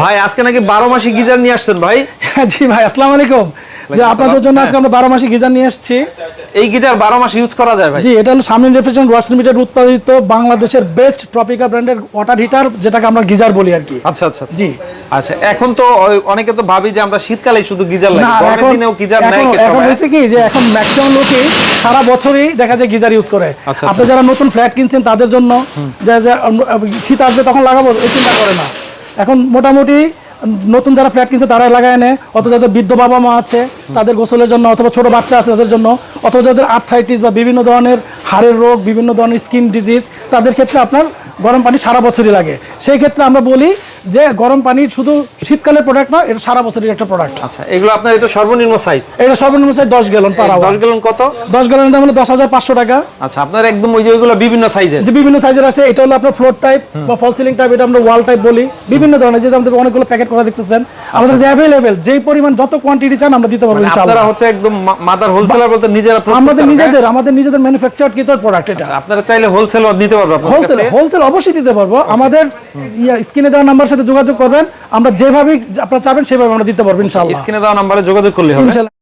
ভাই আজকে নাকি 12 মাসি গিজার নিয়ে আসছেন ভাই? জি ভাই, আসসালামু আলাইকুম। যে আপনাদের জন্য আজকে আমরা 12 মাসি গিজার নিয়ে এসেছি। এই গিজার 12 মাস ইউজ করা যায় ভাই? জি, এটা হলো শামীম রেফ্রিজারেশন ওয়াশ লিমিটেড উৎপাদিত বাংলাদেশের বেস্ট ট্রপিকা ব্র্যান্ডের ওয়াটার হিটার, যেটাকে আমরা গিজার বলি আর কি। আচ্ছা আচ্ছা জি আচ্ছা। এখন তো অনেকে তো ভাবি যে আমরা শীতকালে শুধু গিজার লাগে, গরমের দিনেও গিজার নাই কি? এখন হইছে কি যে এখন ম্যাক্সিমাম লোকই সারা বছরই দেখা যায় গিজার ইউজ করে। আপনি যারা নতুন ফ্ল্যাট কিনছেন তাদের জন্য, যে শীত আসবে তখন লাগাবো এই চিন্তা করে না। এখন মোটামুটি নতুন যারা ফ্ল্যাট কিনছে তারা লাগায় নেয়, অথবা যাদের বৃদ্ধ বাবা মা আছে তাদের গোসলের জন্য, অথবা ছোট বাচ্চা আছে তাদের জন্য, অথবা যাদের আর্থ্রাইটিস বা বিভিন্ন ধরনের হাড়ের রোগ, বিভিন্ন ধরনের স্কিন ডিজিজ, তাদের ক্ষেত্রে আপনার গরম পানি সারা বছরই লাগে। সেই ক্ষেত্রে আমরা বলি যে গরম পানি শুধু শীতকালের প্রোডাক্ট না, এটা সারা বছরের একটা প্রোডাক্ট। আচ্ছা, এগুলো আপনার এটা সর্বনিম্ন সাইজ? এটা সর্বনিম্ন size 10 gallon per hour. 10 gallon কত? 10 গ্যালনের দাম হলো 10,500 টাকা। আচ্ছা, আপনার একদম ওই যে ওইগুলো বিভিন্ন সাইজের? যে বিভিন্ন সাইজের আছে। এটা হলো আপনার ফ্লোর টাইপ বা ফল সিলিং টাইপ, এটা আমরা ওয়াল টাইপ বলি। বিভিন্ন ধরনের, যে আমাদের অনেকগুলো প্যাকেট করা দেখতেছেন, আমাদের যে अवेलेबल যেই পরিমাণ যত কোয়ান্টিটি চান আমরা দিতে পারবো ইনশাআল্লাহ। আপনারা হচ্ছে একদম মাদার হোলসেলার বলতে নিজেরা প্রস্তুত করেন? আমাদের নিজেদের ম্যানুফ্যাকচারড কিত প্রোডাক্ট এটা। আচ্ছা, আপনারা চাইলে হোলসেল দিতে পারবো? হোলসেল অবশ্যই দিতে পারবো। আমাদের স্ক্রিনে দেওয়া নাম্বারের সাথে যোগাযোগ করবেন, আমরা যেভাবে আপনারা চাবেন সেভাবে আমরা দিতে পারবো ইনশাআল্লাহ। স্ক্রিনে দেওয়া নম্বরে যোগাযোগ করলে হবে।